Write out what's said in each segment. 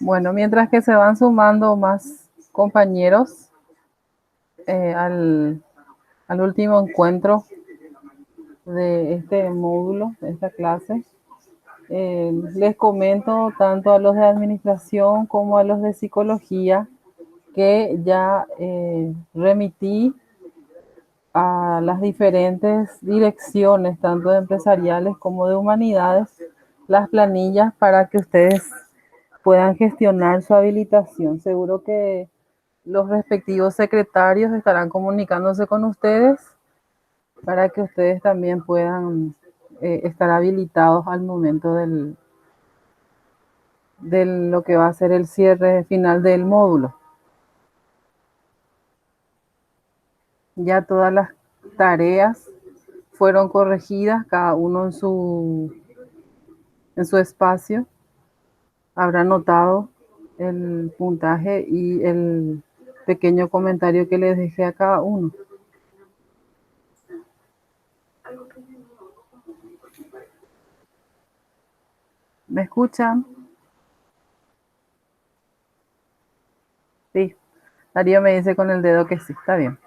Bueno, mientras que se van sumando más compañeros al último encuentro de este módulo, de esta clase, les comento tanto a los de administración como a los de psicología que ya remití a las diferentes direcciones, tanto de empresariales como de humanidades, las planillas para que ustedes puedan gestionar su habilitación. Seguro que los respectivos secretarios estarán comunicándose con ustedes para que ustedes también puedan estar habilitados al momento de lo que va a ser el cierre final del módulo. Ya todas las tareas fueron corregidas, cada uno en su espacio. Habrá notado el puntaje y el pequeño comentario que les dejé a cada uno. ¿Me escuchan? Sí. Darío me dice con el dedo que sí, está bien.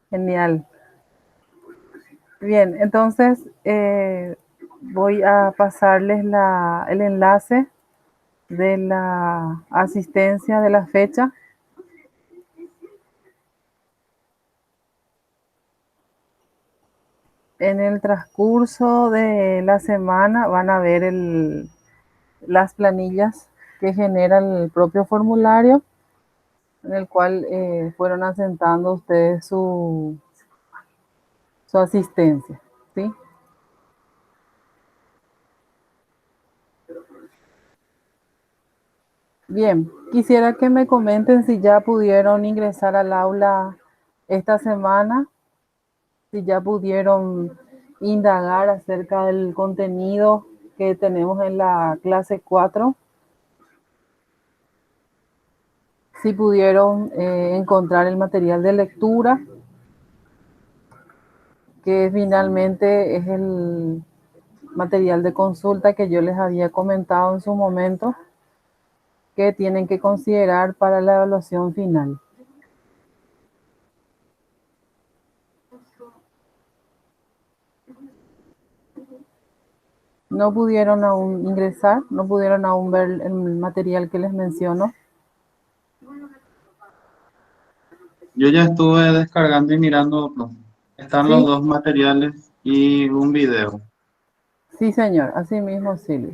Genial. Bien, entonces voy a pasarles el enlace de la asistencia de la fecha. En el transcurso de la semana van a ver las planillas que genera el propio formulario, en el cual fueron asentando ustedes su asistencia, ¿sí? Bien, quisiera que me comenten si ya pudieron ingresar al aula esta semana, si ya pudieron indagar acerca del contenido que tenemos en la clase 4, si pudieron encontrar el material de lectura, que finalmente es el material de consulta que yo les había comentado en su momento, que tienen que considerar para la evaluación final. No pudieron aún ingresar, no pudieron aún ver el material que les menciono. Yo ya estuve descargando y mirando, profe. Están los Sí, dos materiales y un video. sí señor, así mismo Silvia.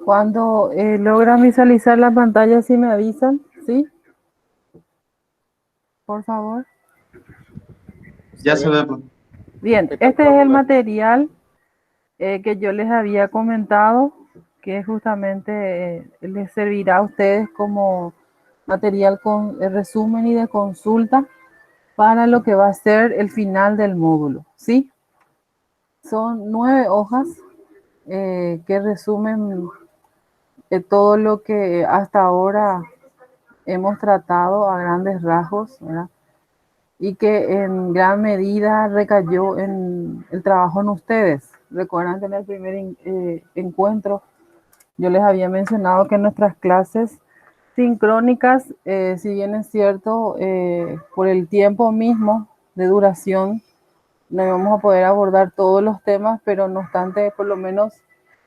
Cuando logran visualizar la pantalla, si me avisan, ¿sí? Por favor. Ya se ve, profe. Bien, este es el material que yo les había comentado, que justamente les servirá a ustedes como material con resumen y de consulta para lo que va a ser el final del módulo, ¿sí? Son 9 hojas que resumen todo lo que hasta ahora hemos tratado a grandes rasgos, ¿verdad? Y que en gran medida recayó en el trabajo en ustedes. Recuerdan que en el primer encuentro yo les había mencionado que nuestras clases sincrónicas, si bien es cierto, por el tiempo mismo de duración, no íbamos a poder abordar todos los temas, pero no obstante, por lo menos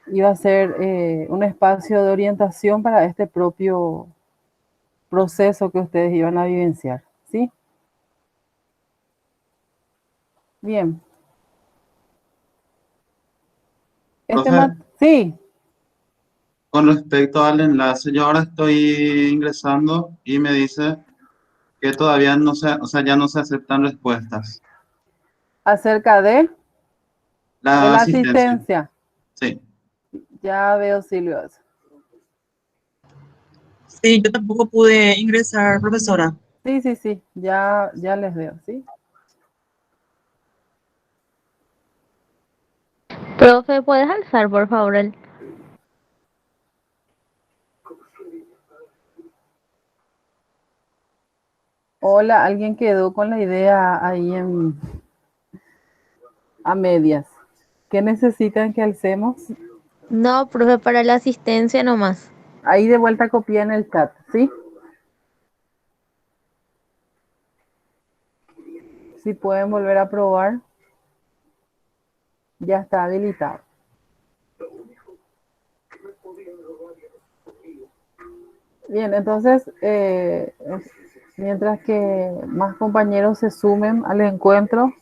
iba a ser un espacio de orientación para este propio proceso que ustedes iban a vivenciar, ¿sí? Bien. Profe, Sí, con respecto al enlace, yo ahora estoy ingresando y me dice que todavía no se, o sea, ya no se aceptan respuestas. acerca de La la asistencia, asistencia. sí. Ya veo, Silvio. Sí, yo tampoco pude ingresar, profesora. Sí, sí, sí, ya les veo, ¿sí? Profe, ¿puedes alzar por favor el... Hola, alguien quedó con la idea ahí A medias. ¿Qué necesitan que alcemos? No, profe, para la asistencia nomás. Ahí de vuelta copié en el chat, ¿sí? Si pueden volver a probar, ya está habilitado. Bien, entonces, mientras que más compañeros se sumen al encuentro,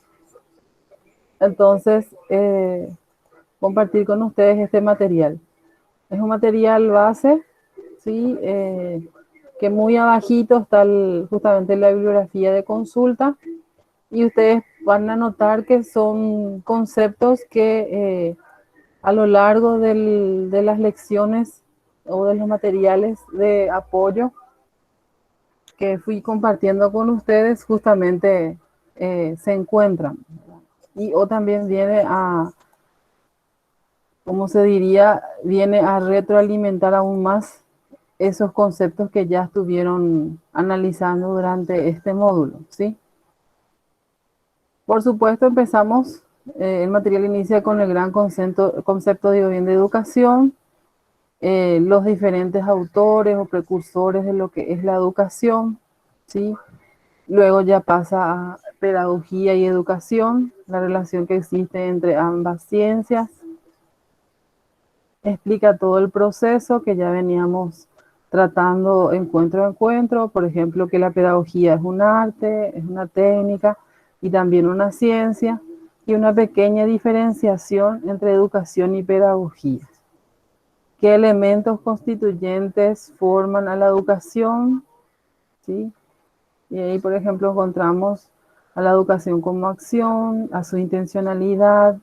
entonces compartir con ustedes este material. Es un material base, ¿sí? Que muy abajito está justamente la bibliografía de consulta y ustedes van a notar que son conceptos que a lo largo de las lecciones o de los materiales de apoyo que fui compartiendo con ustedes justamente se encuentran. Y o también viene a, como se diría, viene a retroalimentar aún más esos conceptos que ya estuvieron analizando durante este módulo, ¿sí? Por supuesto, empezamos, el material inicia con el gran concepto digo bien, de educación, los diferentes autores o precursores de lo que es la educación, ¿sí? Luego ya pasa a pedagogía y educación, la relación que existe entre ambas ciencias. Explica todo el proceso que ya veníamos tratando encuentro a encuentro, por ejemplo, que la pedagogía es un arte, es una técnica y también una ciencia, y una pequeña diferenciación entre educación y pedagogía. ¿Qué elementos constituyentes forman a la educación? ¿Sí? Y ahí, por ejemplo, encontramos a la educación como acción, a su intencionalidad,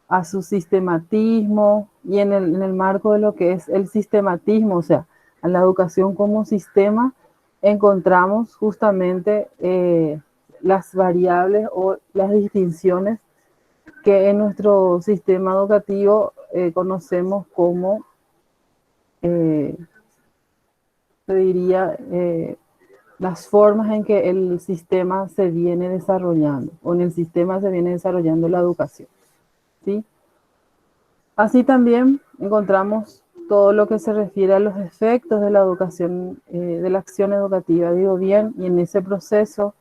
a su sistematismo, y en el marco de lo que es el sistematismo, o sea, a la educación como sistema, encontramos justamente las variables o las distinciones que en nuestro sistema educativo conocemos como, se diría, las formas en que el sistema se viene desarrollando, o en el sistema se viene desarrollando la educación, ¿sí? Así también encontramos todo lo que se refiere a los efectos de la educación, de la acción educativa, digo bien, y en ese proceso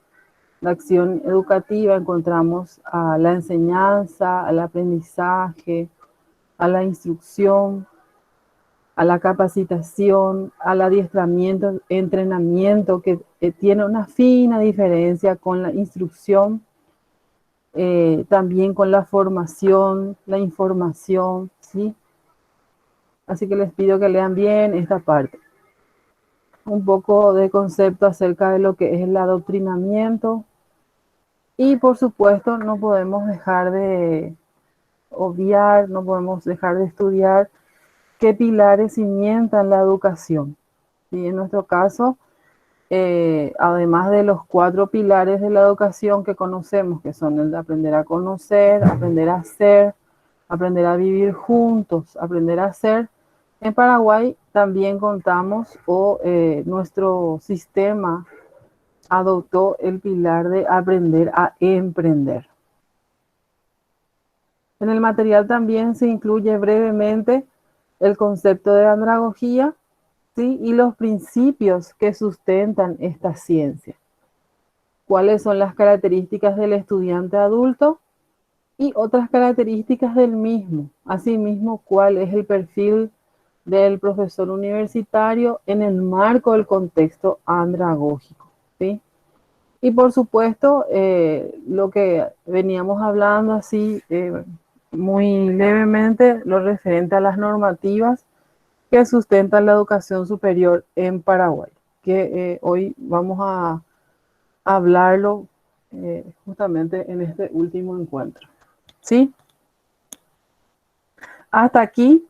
de acción educativa encontramos a la enseñanza, al aprendizaje, a la instrucción, a la capacitación, al adiestramiento, entrenamiento, que tiene una fina diferencia con la instrucción, también con la formación, la información, ¿sí? Así que les pido que lean bien esta parte. Un poco de concepto acerca de lo que es el adoctrinamiento. Y por supuesto no podemos dejar de obviar, no podemos dejar de estudiar qué pilares cimientan la educación. Y en nuestro caso, además de los 4 pilares de la educación que conocemos, que son el de aprender a conocer, aprender a hacer, aprender a vivir juntos, aprender a hacer, en Paraguay también contamos nuestro sistema adoptó el pilar de aprender a emprender. En el material también se incluye brevemente el concepto de andragogía, ¿sí? Y los principios que sustentan esta ciencia. ¿Cuáles son las características del estudiante adulto? Y otras características del mismo. Asimismo, cuál es el perfil del profesor universitario en el marco del contexto andragógico, ¿sí? Y por supuesto, lo que veníamos hablando así muy levemente, lo referente a las normativas que sustentan la educación superior en Paraguay, que hoy vamos a hablarlo justamente en este último encuentro. ¿Sí? Hasta aquí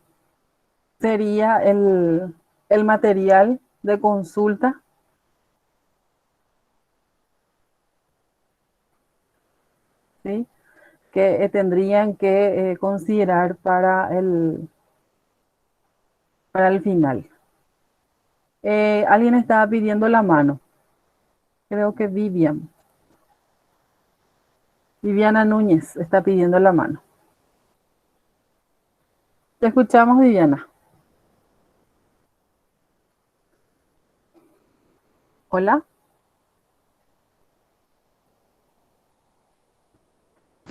sería el material de consulta. ¿Sí? Que tendrían que considerar para el final. Alguien estaba pidiendo la mano. Creo que Vivian. Viviana Núñez está pidiendo la mano. Te escuchamos, Viviana. Hola.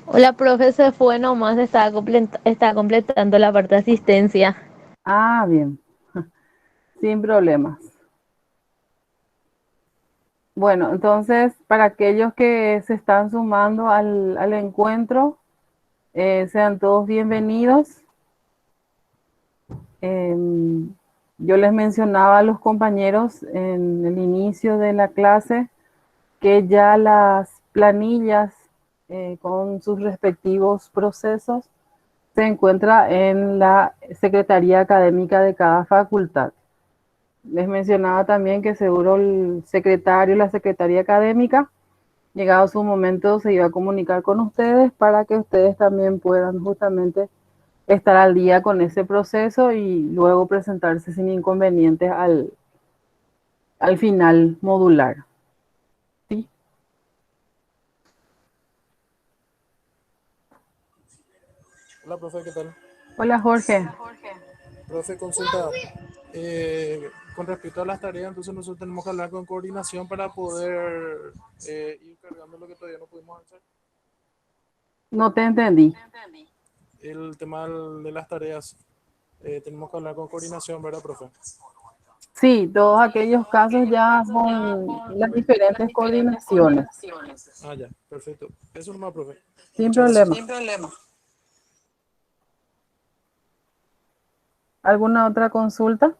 Hola, profe, se fue nomás, está completando la parte de asistencia. Ah, bien. Sin problemas. Bueno, entonces, para aquellos que se están sumando al encuentro, sean todos bienvenidos. Yo les mencionaba a los compañeros en el inicio de la clase que ya las planillas con sus respectivos procesos se encuentra en la Secretaría Académica de cada facultad. Les mencionaba también que seguro el secretario y la secretaria académica, llegado su momento, se iba a comunicar con ustedes para que ustedes también puedan justamente estar al día con ese proceso y luego presentarse sin inconvenientes al final modular. ¿Sí? Hola, profe, ¿qué tal? Hola, Jorge. Profe, consulta. Con respecto a las tareas, entonces nosotros tenemos que hablar con coordinación para poder ir cargando lo que todavía no pudimos hacer. No te entendí. El tema de las tareas, tenemos que hablar con coordinación, ¿verdad, profe? Sí, todos aquellos casos ya con las diferentes coordinaciones. Ah, ya, perfecto. Eso nomás, profe. Sin Muchas problema. gracias. ¿Alguna otra consulta?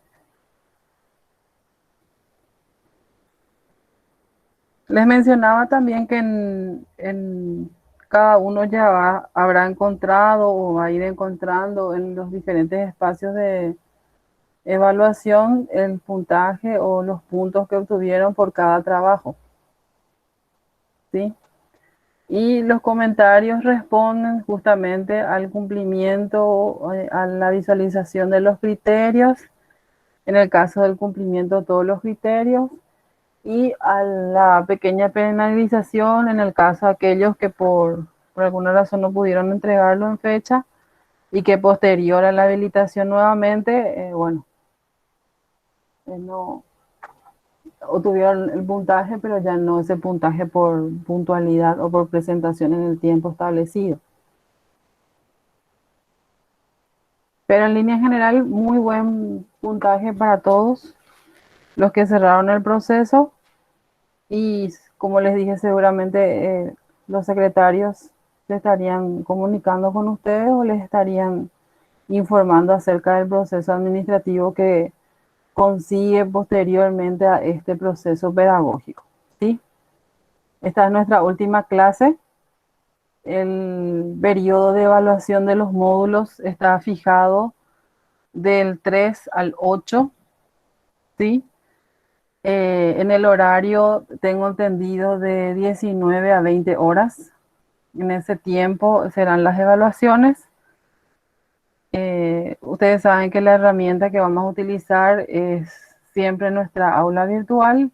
Les mencionaba también que en cada uno habrá encontrado o va a ir encontrando en los diferentes espacios de evaluación el puntaje o los puntos que obtuvieron por cada trabajo. ¿Sí? Y los comentarios responden justamente al cumplimiento, a la visualización de los criterios, en el caso del cumplimiento de todos los criterios, y a la pequeña penalización en el caso de aquellos que por alguna razón no pudieron entregarlo en fecha y que posterior a la habilitación nuevamente, bueno, no obtuvieron el puntaje, pero ya no ese puntaje por puntualidad o por presentación en el tiempo establecido. Pero en línea general, muy buen puntaje para todos los que cerraron el proceso. Y como les dije, seguramente los secretarios se estarían comunicando con ustedes o les estarían informando acerca del proceso administrativo que consigue posteriormente a este proceso pedagógico. ¿Sí? Esta es nuestra última clase. El periodo de evaluación de los módulos está fijado del 3 al 8. ¿Sí? En el horario tengo entendido de 19 a 20 horas. En ese tiempo serán las evaluaciones. Ustedes saben que la herramienta que vamos a utilizar es siempre nuestra aula virtual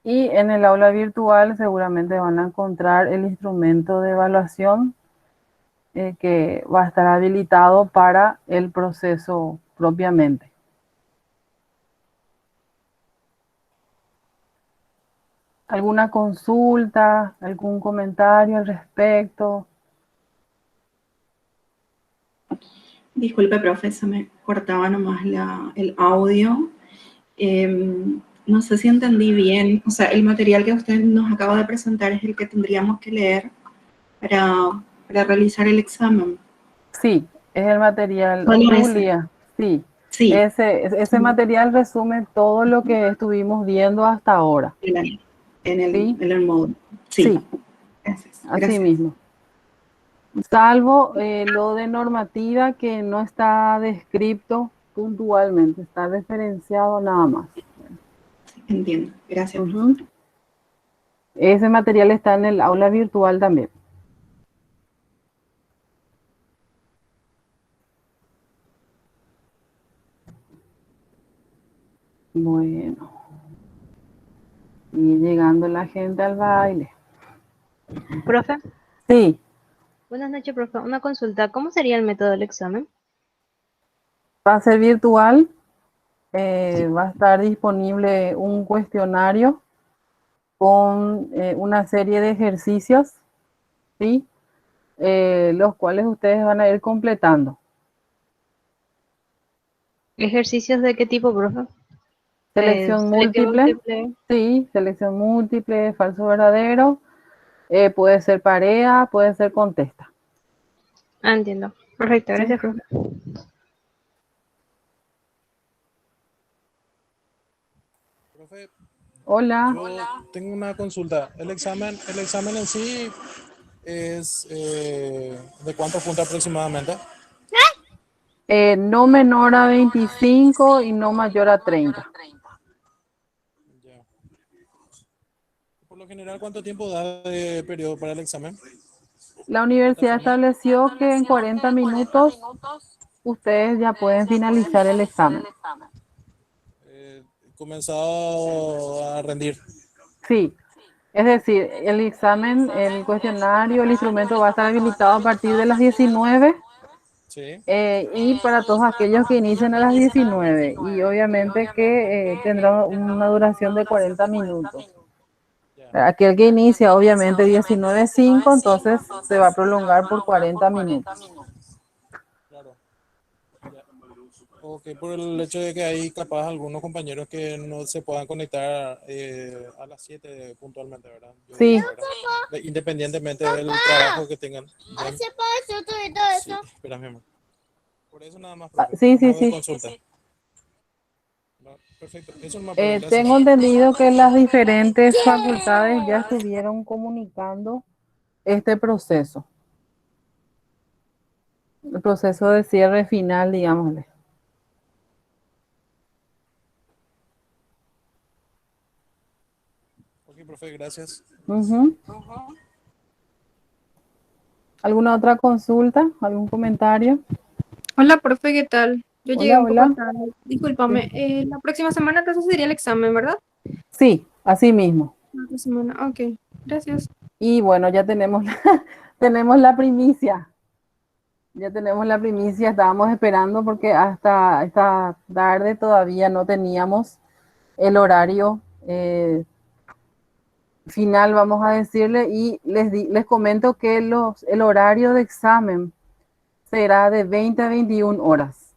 y en el aula virtual seguramente van a encontrar el instrumento de evaluación que va a estar habilitado para el proceso propiamente. ¿Alguna consulta, algún comentario al respecto? Disculpe, profe, se me cortaba nomás el audio. No sé si entendí bien. O sea, el material que usted nos acaba de presentar es el que tendríamos que leer para realizar el examen. Sí, es el material. Solo ese. Julia, sí. Sí, Ese material resume todo lo que estuvimos viendo hasta ahora. en ¿Sí? el módulo. Sí, Sí, gracias. así Gracias. mismo. Salvo lo de normativa que no está descrito puntualmente, está referenciado nada más. Entiendo. Gracias, profe. Ujú. Ese material está en el aula virtual también. Bueno, y llegando la gente al baile. Profe, Sí, Buenas noches, profe. Una consulta. ¿Cómo sería el método del examen? va a ser virtual. Va a estar disponible un cuestionario con una serie de ejercicios, ¿sí? Los cuales ustedes van a ir completando. ¿Ejercicios de qué tipo, profe? Selección Selección múltiple, múltiple. sí, selección múltiple, falso verdadero, puede ser pareja, puede ser contesta, Ah, entiendo. Perfecto, ¿sí? gracias, profe. Profe, Hola, yo tengo una consulta. El examen en sí es ¿de cuántos puntos aproximadamente? no menor a 25 y no mayor a 30. Ya. Por lo general, ¿cuánto tiempo da de periodo para el examen? La La universidad plataforma. estableció que en 40 minutos ustedes ya pueden finalizar el examen. Eh, Comenzado a rendir. Sí, es decir, el examen, el cuestionario, el instrumento va a estar habilitado a partir de las 19 Sí. y para todos aquellos que inician a las 19 y obviamente que tendrá una duración de 40 minutos. Ya. Aquel que inicia obviamente 19:05, entonces se va a prolongar por 40 minutos. Claro. Ya. Ok, por el hecho de que hay capaz algunos compañeros que no se puedan conectar a las 7 puntualmente, ¿verdad? Yo Sí, digo, ¿verdad? Independientemente del trabajo que tengan. Bien. Sí, espera, mi amor. Por eso nada más, profe. sí, sí, Modo de sí. consulta. Va, perfecto. Eso es más, profe. Tengo Gracias. entendido que las diferentes facultades ya estuvieron comunicando este proceso, el proceso de cierre final, digámosle. Ok, profe, gracias. Ujú. ¿Alguna otra consulta? ¿Algún comentario? Hola, profe, ¿qué tal? Yo llegué Hola, un poco hola. tarde. Sí, Discúlpame. La próxima semana entonces sería el examen, ¿verdad? sí, así mismo. La otra semana. Ok, gracias. Y bueno, ya tenemos, tenemos la primicia. Ya tenemos la primicia, estábamos esperando porque hasta esta tarde todavía no teníamos el horario final, vamos a decirle, y les comento que el horario de examen será de 20 a 21 horas.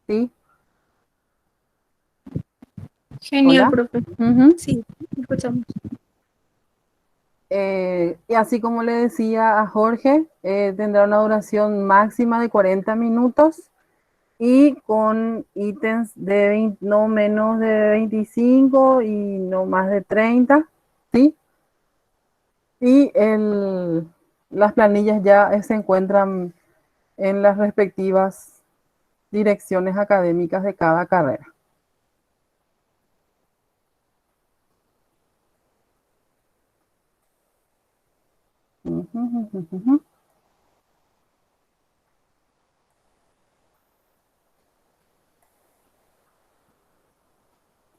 ¿Sí? Genial, Hola. profe. Ujú. Sí, escuchamos. Y así como le decía a Jorge, tendrá una duración máxima de 40 minutos y con ítems de no menos de 25 y no más de 30, ¿sí? Y las planillas ya se encuentran en las respectivas direcciones académicas de cada carrera. Ujú, ujú, ujú.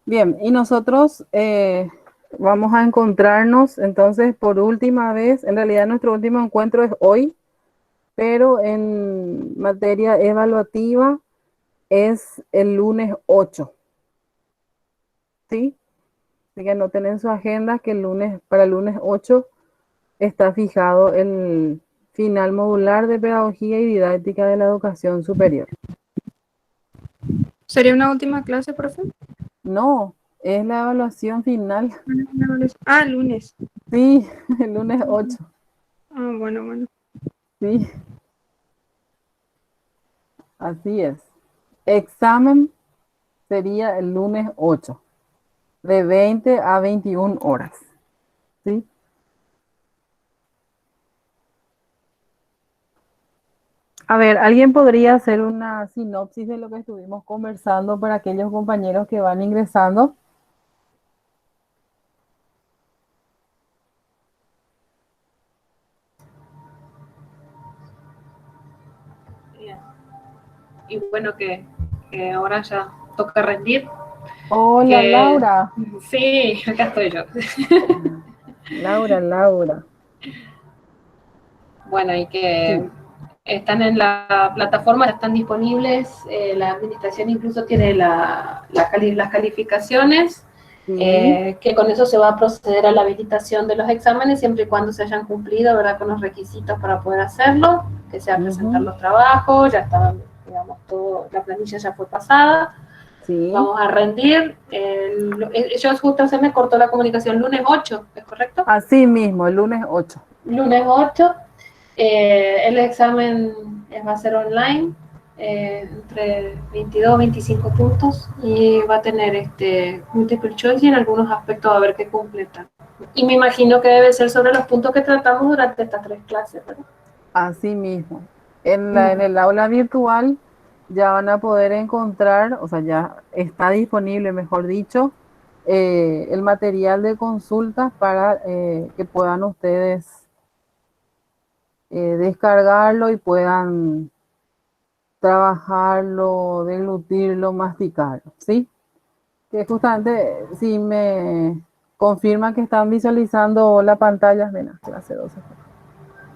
Bien, y nosotros vamos a encontrarnos entonces por última vez, en realidad nuestro último encuentro es hoy, pero en materia evaluativa es el lunes 8, ¿sí? Así que anoten en su agenda que para el lunes 8 está fijado el final modular de Pedagogía y Didáctica de la Educación Superior. ¿Sería una última clase, profe? No, es la evaluación final. Ah, lunes. Sí, el lunes 8. Ah, bueno, bueno. Sí, así es. Examen sería el lunes 8, de 20 a 21 horas. ¿Sí? A ver, ¿alguien podría hacer una sinopsis de lo que estuvimos conversando para aquellos compañeros que van ingresando? Y bueno, que ahora ya toca rendir. Hola, Que Laura. sí, acá estoy yo. Laura. Bueno, y que Sí. están en la plataforma, están disponibles, la administración incluso tiene las calificaciones, Sí. que con eso se va a proceder a la habilitación de los exámenes siempre y cuando se hayan cumplido, ¿verdad?, con los requisitos para poder hacerlo, que sea presentar Ujú. los trabajos, ya está, digamos, todo, la planilla ya fue pasada. Sí. Vamos a rendir. Yo justo se me cortó la comunicación lunes 8, ¿es correcto? Así mismo, el lunes 8. Lunes 8. El examen va a ser online, entre 22 y 25 puntos, y va a tener multiple choice y en algunos aspectos a ver qué completar. Y me imagino que debe ser sobre los puntos que tratamos durante estas 3 clases, ¿verdad? Así mismo. En el aula virtual ya van a poder encontrar, o sea, ya está disponible, mejor dicho, el material de consultas para que puedan ustedes descargarlo y puedan trabajarlo, deglutirlo, masticarlo, ¿sí? Que justamente si me confirman que están visualizando la pantalla de la clase 12.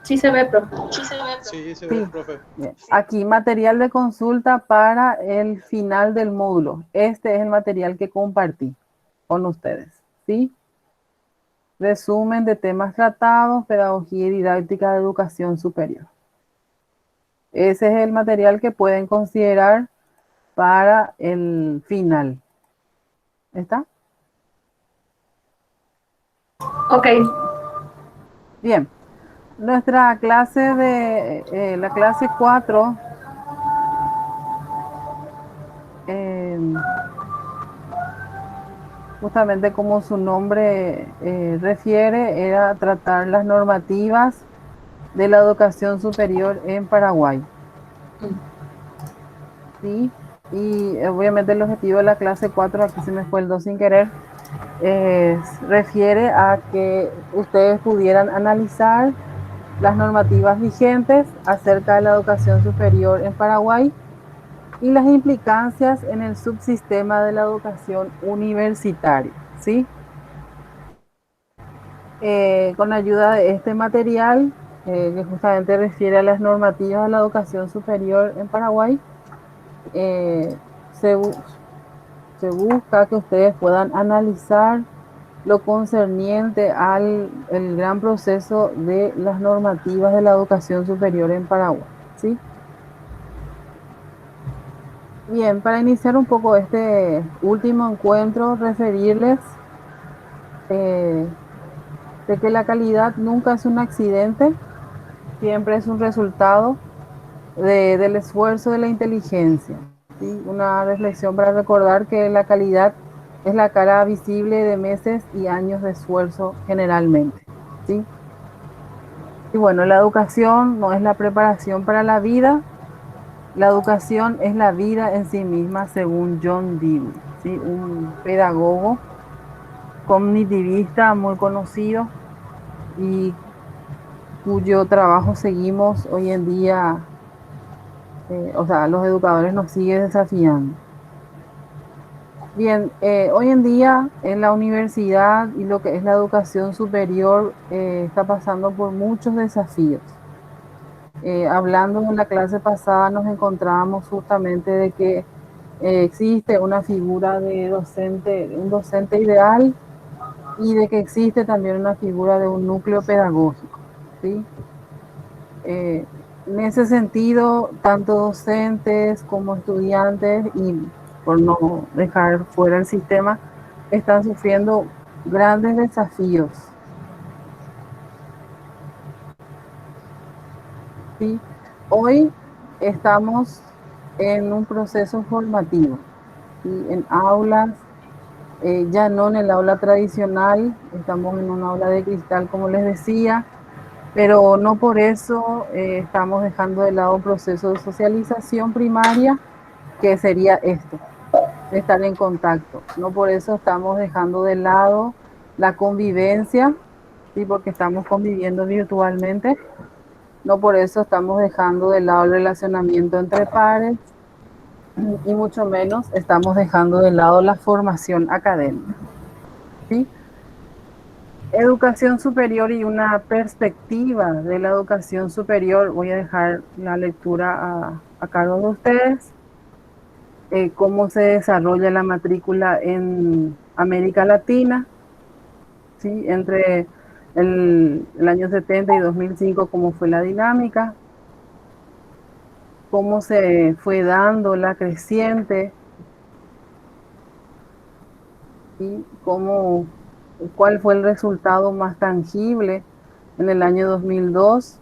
Sí se ve, profe. Sí, se ve, Sí. profe. Bien. Aquí, material de consulta para el final del módulo. Este es el material que compartí con ustedes, ¿sí? Resumen de temas tratados, pedagogía y didáctica de educación superior. Ese es el material que pueden considerar para el final. ¿Está? Ok. Bien. Nuestra clase de la clase 4 justamente como su nombre refiere, era tratar las normativas de la educación superior en Paraguay. ¿Sí? Y obviamente el objetivo de la clase 4, aquí se me fue el 2 sin querer, refiere a que ustedes pudieran analizar las normativas vigentes acerca de la educación superior en Paraguay y las implicancias en el subsistema de la educación universitaria, ¿sí? Con ayuda de este material, que justamente refiere a las normativas de la educación superior en Paraguay, se busca que ustedes puedan analizar lo concerniente al el gran proceso de las normativas de la educación superior en Paraguay, ¿sí? Bien, para iniciar un poco este último encuentro, referirles de que la calidad nunca es un accidente, siempre es un resultado del esfuerzo de la inteligencia, ¿sí? Una reflexión para recordar que la calidad es la cara visible de meses y años de esfuerzo generalmente, ¿sí? Y bueno, la educación no es la preparación para la vida, la educación es la vida en sí misma, según John Dewey, ¿sí? Un pedagogo cognitivista muy conocido y cuyo trabajo seguimos hoy en día, o sea, los educadores nos siguen desafiando. Bien, hoy en día en la universidad y lo que es la educación superior está pasando por muchos desafíos. Hablando en la clase pasada nos encontrábamos justamente de que existe una figura de docente, un docente ideal y de que existe también una figura de un núcleo pedagógico, ¿sí? En ese sentido, tanto docentes como estudiantes, y por no dejar fuera el sistema, están sufriendo grandes desafíos, ¿sí? Hoy estamos en un proceso formativo, ¿sí? En aulas, ya no en el aula tradicional, estamos en un aula de cristal, como les decía, pero no por eso estamos dejando de lado un proceso de socialización primaria, que sería esto, estar en contacto. No por eso estamos dejando de lado la convivencia, ¿sí? Porque estamos conviviendo virtualmente. No por eso estamos dejando de lado el relacionamiento entre pares y mucho menos estamos dejando de lado la formación académica, ¿sí? Educación superior y una perspectiva de la educación superior. Voy a dejar la lectura a cargo de ustedes. Cómo se desarrolla la matrícula en América Latina, ¿sí? Entre el año 70 y 2005, cómo fue la dinámica, cómo se fue dando la creciente y cuál fue el resultado más tangible en el año 2002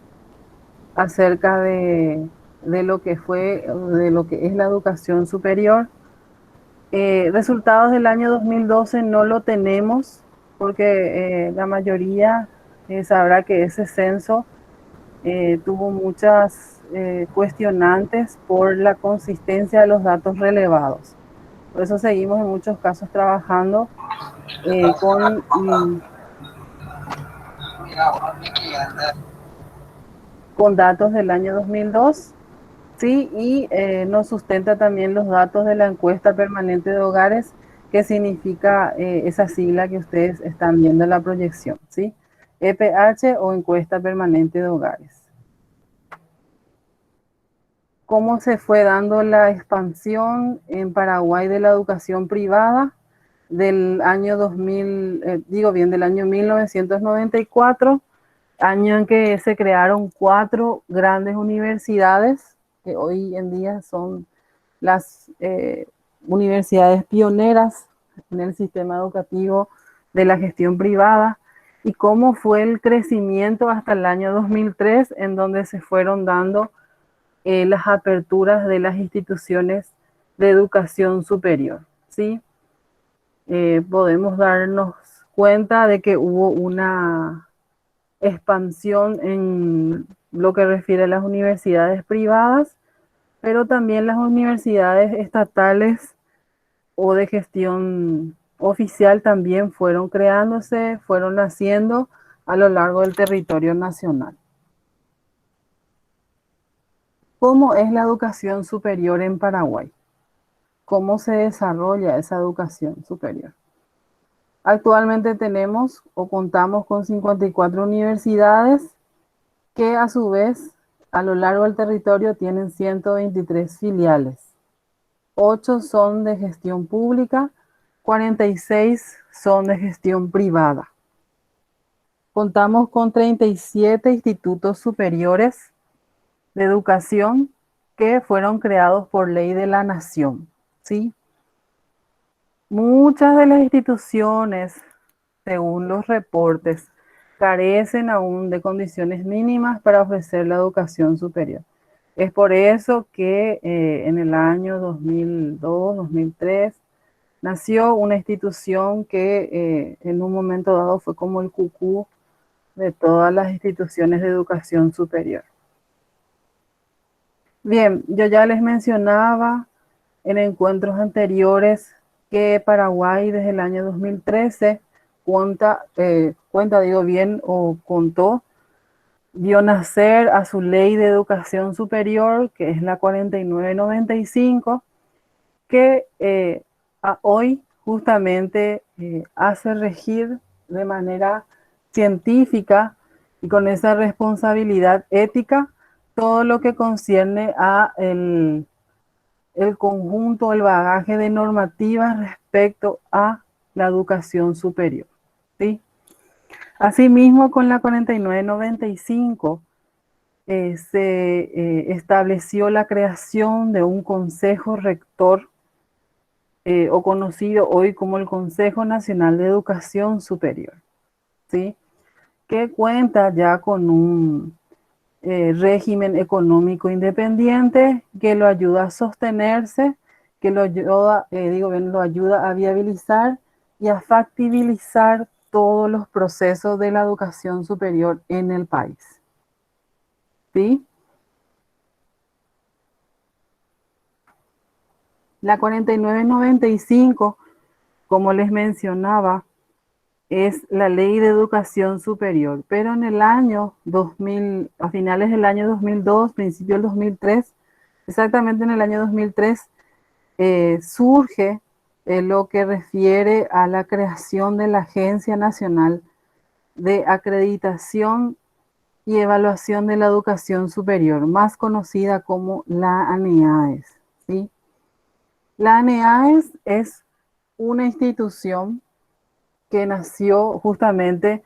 acerca de lo que fue, de lo que es la educación superior. Resultados del año 2012 no lo tenemos porque la mayoría sabrá que ese censo tuvo muchas cuestionantes por la consistencia de los datos relevados. Por eso seguimos en muchos casos trabajando con datos del año 2002, ¿sí? Y nos sustenta también los datos de la encuesta permanente de hogares, que significa esa sigla que ustedes están viendo en la proyección, ¿sí? EPH o encuesta permanente de hogares. ¿Cómo se fue dando la expansión en Paraguay de la educación privada del año 2000, del año 1994, año en que se crearon 4 grandes universidades, que hoy en día son las universidades pioneras en el sistema educativo de la gestión privada, y cómo fue el crecimiento hasta el año 2003, en donde se fueron dando las aperturas de las instituciones de educación superior, ¿sí? Podemos darnos cuenta de que hubo una expansión en lo que refiere a las universidades privadas, pero también las universidades estatales o de gestión oficial también fueron creándose, fueron naciendo a lo largo del territorio nacional. ¿Cómo es la educación superior en Paraguay? ¿Cómo se desarrolla esa educación superior? Actualmente tenemos o contamos con 54 universidades que a su vez a lo largo del territorio tienen 123 filiales. 8 son de gestión pública, 46 son de gestión privada. Contamos con 37 institutos superiores de educación que fueron creados por ley de la nación, ¿sí? Muchas de las instituciones, según los reportes, carecen aún de condiciones mínimas para ofrecer la educación superior. Es por eso que en el año 2002, 2003, nació una institución que en un momento dado fue como el cucú de todas las instituciones de educación superior. Bien, yo ya les mencionaba en encuentros anteriores que Paraguay desde el año 2013 vio nacer a su ley de educación superior, que es la 4995, que hoy justamente hace regir de manera científica y con esa responsabilidad ética todo lo que concierne a el conjunto, el bagaje de normativas respecto a la educación superior, ¿sí? Asimismo, con la 4995 se estableció la creación de un consejo rector, o conocido hoy como el Consejo Nacional de Educación Superior, ¿sí? Que cuenta ya con un régimen económico independiente que lo ayuda a sostenerse, que lo ayuda, lo ayuda a viabilizar y a factibilizar todos los procesos de la educación superior en el país, ¿sí? La 4995, como les mencionaba, es la Ley de Educación Superior, pero en el año 2000, a finales del año 2002, principio del 2003, exactamente en el año 2003, surge lo que refiere a la creación de la Agencia Nacional de Acreditación y Evaluación de la Educación Superior, más conocida como la ANEAES, ¿sí? La ANEAES es una institución que nació justamente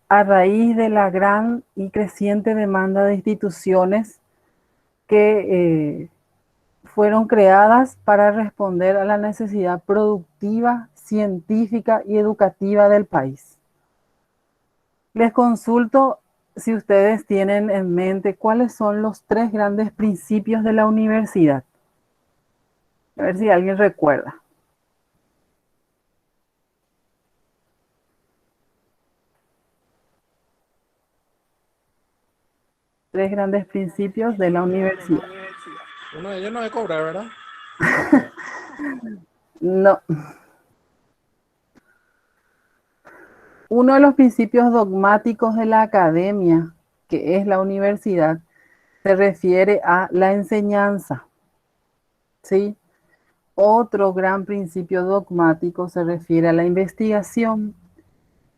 a raíz de la gran y creciente demanda de instituciones que fueron creadas para responder a la necesidad productiva, científica y educativa del país. Les consulto si ustedes tienen en mente cuáles son los 3 grandes principios de la universidad. A ver si alguien recuerda. Tres grandes principios de la universidad. Uno de ellos no es cobrar, ¿verdad? No. Uno de los principios dogmáticos de la academia, que es la universidad, se refiere a la enseñanza, ¿sí? Otro gran principio dogmático se refiere a la investigación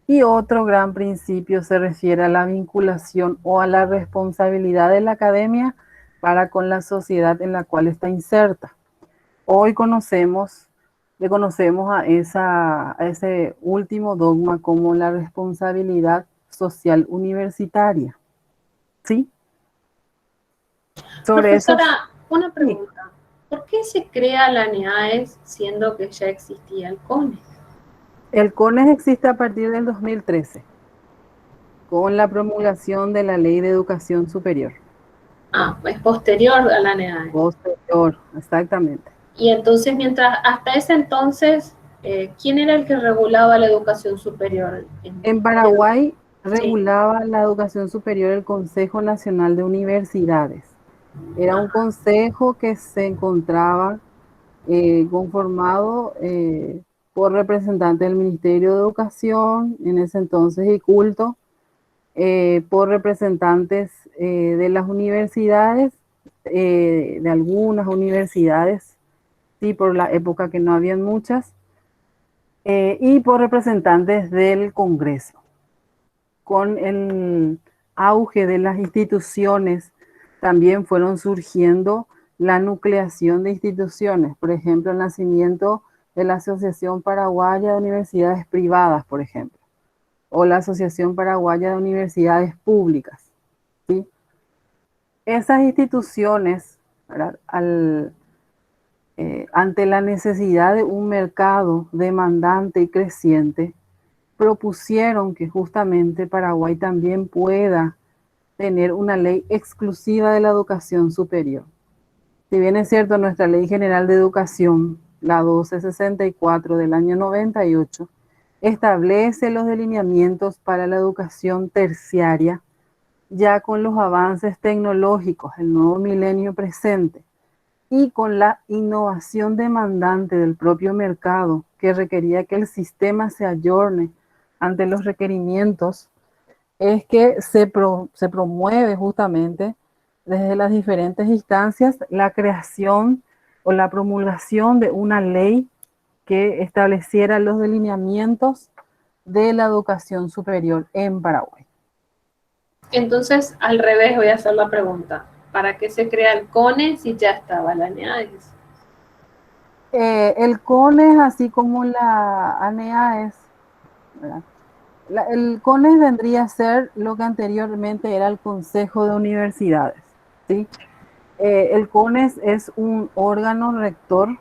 y otro gran principio se refiere a la vinculación o a la responsabilidad de la academia para con la sociedad en la cual está inserta. Hoy le conocemos a ese último dogma como la responsabilidad social universitaria, ¿sí? Sobre eso, Profesora, una pregunta. ¿Por qué se crea la ANEAES siendo que ya existía el CONES? el CONES existe a partir del 2013, con la promulgación de la Ley de Educación Superior. Ah, es posterior a la ANEAES. Posterior, exactamente. Y entonces, hasta ese entonces, ¿quién era el que regulaba la educación superior? En Paraguay regulaba la educación superior el Consejo Nacional de Universidades. Era un consejo que se encontraba conformado por representantes del Ministerio de Educación, en ese entonces, y Culto, por representantes de las universidades, de algunas universidades, sí, por la época que no habían muchas, y por representantes del Congreso. Con el auge de las instituciones, también fueron surgiendo la nucleación de instituciones, por ejemplo, el nacimiento de la Asociación Paraguaya de Universidades Privadas, por ejemplo, o la Asociación Paraguaya de Universidades Públicas, ¿sí? Esas instituciones, ¿verdad?, ante la necesidad de un mercado demandante y creciente, propusieron que justamente Paraguay también pueda tener una ley exclusiva de la educación superior. Si bien es cierto, nuestra Ley General de Educación, la 1264 del año 98, establece los delineamientos para la educación terciaria, ya con los avances tecnológicos, el nuevo milenio presente, y con la innovación demandante del propio mercado, que requería que el sistema se ayorne ante los requerimientos, es que se promueve justamente desde las diferentes instancias la creación o la promulgación de una ley que estableciera los delineamientos de la educación superior en Paraguay. Entonces, al revés, voy a hacer la pregunta. ¿Para qué se crea el CONES si ya estaba la ANEAES? El CONES, así como la ANEAES, ¿verdad? El CONES vendría a ser lo que anteriormente era el Consejo de Universidades, ¿sí? El CONES es un órgano rector,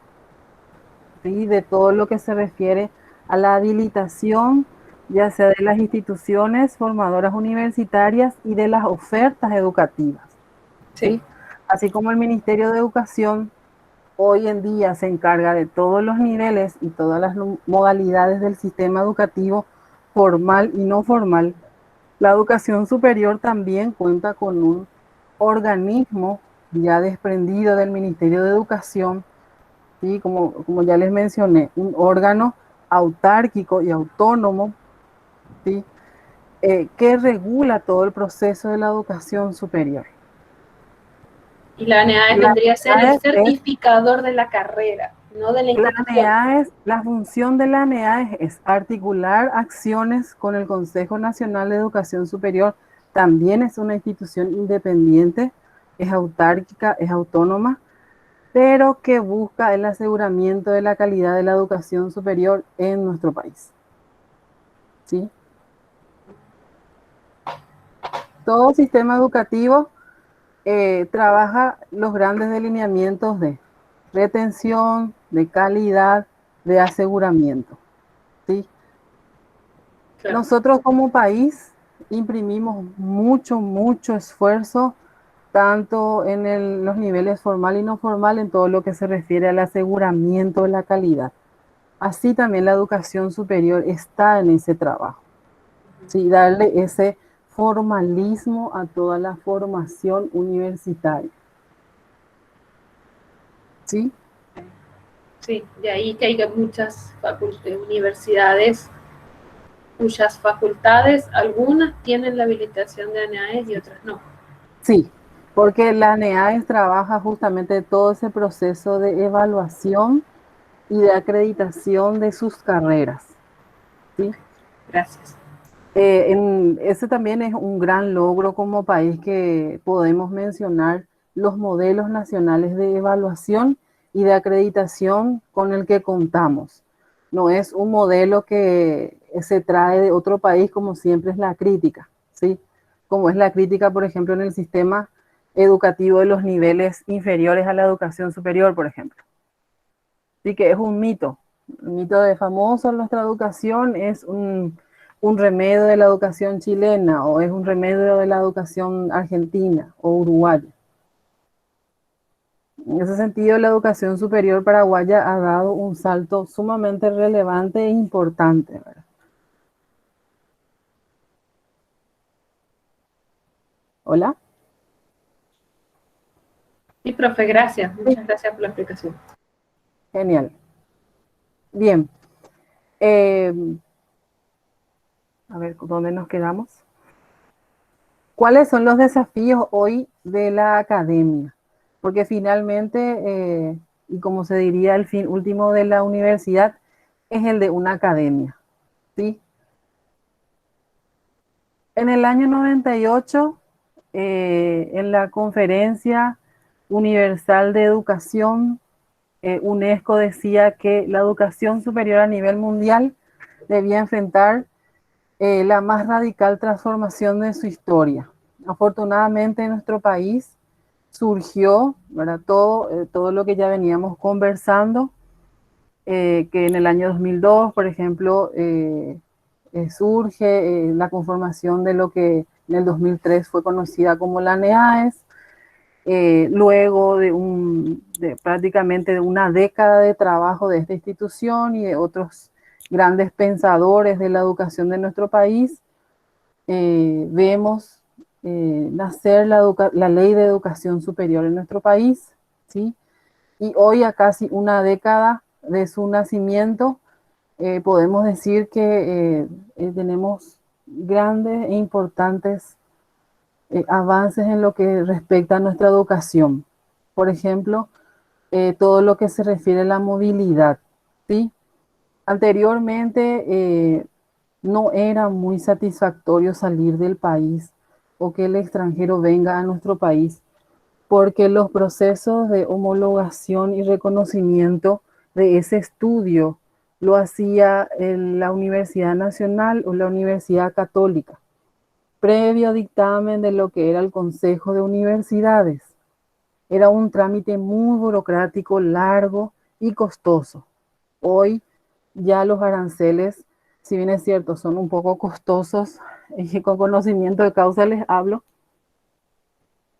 ¿sí?, de todo lo que se refiere a la habilitación, ya sea de las instituciones formadoras universitarias y de las ofertas educativas, ¿sí? Así como el Ministerio de Educación hoy en día se encarga de todos los niveles y todas las modalidades del sistema educativo, formal y no formal, la educación superior también cuenta con un organismo ya desprendido del Ministerio de Educación, ¿sí?, como ya les mencioné, un órgano autárquico y autónomo, ¿sí?, que regula todo el proceso de la educación superior. Y la ANEAES vendría a ser el certificador de la carrera, no de la institución. La función de la ANEA es articular acciones con el Consejo Nacional de Educación Superior. También es una institución independiente, es autárquica, es autónoma, pero que busca el aseguramiento de la calidad de la educación superior en nuestro país. ¿Sí? Todo sistema educativo trabaja los grandes delineamientos de retención, de calidad, de aseguramiento. ¿Sí? Claro. Nosotros como país imprimimos mucho esfuerzo, tanto en los niveles formal y no formal, en todo lo que se refiere al aseguramiento de la calidad. Así también la educación superior está en ese trabajo. Sí, darle ese formalismo a toda la formación universitaria. ¿Sí? Sí, de ahí que hay muchas universidades cuyas facultades, algunas tienen la habilitación de ANEAES y otras no. Sí, porque la ANEAES trabaja justamente todo ese proceso de evaluación y de acreditación de sus carreras. ¿Sí? Gracias. Ese también es un gran logro como país que podemos mencionar los modelos nacionales de evaluación y de acreditación con el que contamos. No es un modelo que se trae de otro país como siempre es la crítica, ¿sí? Como es la crítica, por ejemplo, en el sistema educativo de los niveles inferiores a la educación superior, por ejemplo. Sí que es un mito. El mito de famoso en nuestra educación es un remedio de la educación chilena o es un remedio de la educación argentina o uruguaya. En ese sentido, la educación superior paraguaya ha dado un salto sumamente relevante e importante, ¿verdad? ¿Hola? Sí, profe, gracias. Muchas gracias por la explicación. Genial. Bien. A ver, ¿dónde nos quedamos? ¿Cuáles son los desafíos hoy de la academia? Porque finalmente, y como se diría, el fin último de la universidad es el de una academia, ¿sí? En el año 98, en la Conferencia Universal de Educación, UNESCO decía que la educación superior a nivel mundial debía enfrentar la más radical transformación de su historia. Afortunadamente en nuestro país surgió, ¿verdad? Todo lo que ya veníamos conversando, que en el año 2002, por ejemplo, surge la conformación de lo que en el 2003 fue conocida como la ANEAES, luego de prácticamente de una década de trabajo de esta institución y de otros grandes pensadores de la educación de nuestro país, vemos nacer la ley de educación superior en nuestro país, ¿sí? Y hoy, a casi una década de su nacimiento, podemos decir que tenemos grandes e importantes avances en lo que respecta a nuestra educación. Por ejemplo, todo lo que se refiere a la movilidad, ¿sí? Anteriormente no era muy satisfactorio salir del país o que el extranjero venga a nuestro país, porque los procesos de homologación y reconocimiento de ese estudio lo hacía la Universidad Nacional o la Universidad Católica, previo dictamen de lo que era el Consejo de Universidades. Era un trámite muy burocrático, largo y costoso. Hoy ya los aranceles, si bien es cierto, son un poco costosos, y con conocimiento de causa les hablo,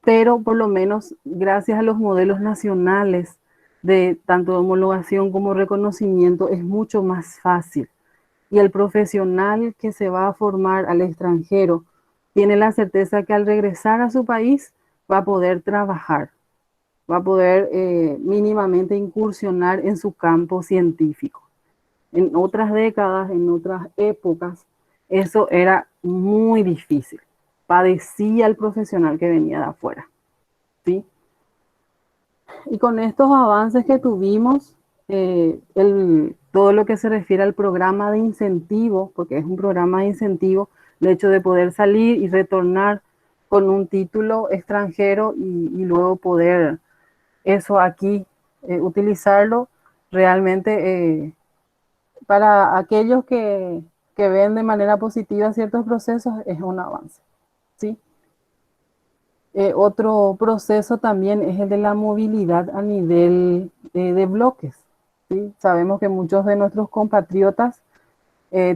pero por lo menos gracias a los modelos nacionales de tanto homologación como reconocimiento es mucho más fácil. Y el profesional que se va a formar al extranjero tiene la certeza que al regresar a su país va a poder trabajar, va a poder mínimamente incursionar en su campo científico. En otras décadas, en otras épocas, eso era muy difícil. Padecía el profesional que venía de afuera, ¿sí? Y con estos avances que tuvimos, todo lo que se refiere al programa de incentivo, porque es un programa de incentivo, el hecho de poder salir y retornar con un título extranjero y luego poder eso aquí utilizarlo realmente para aquellos que ven de manera positiva ciertos procesos es un avance, ¿sí? Otro proceso también es el de la movilidad a nivel de bloques, ¿sí? Sabemos que muchos de nuestros compatriotas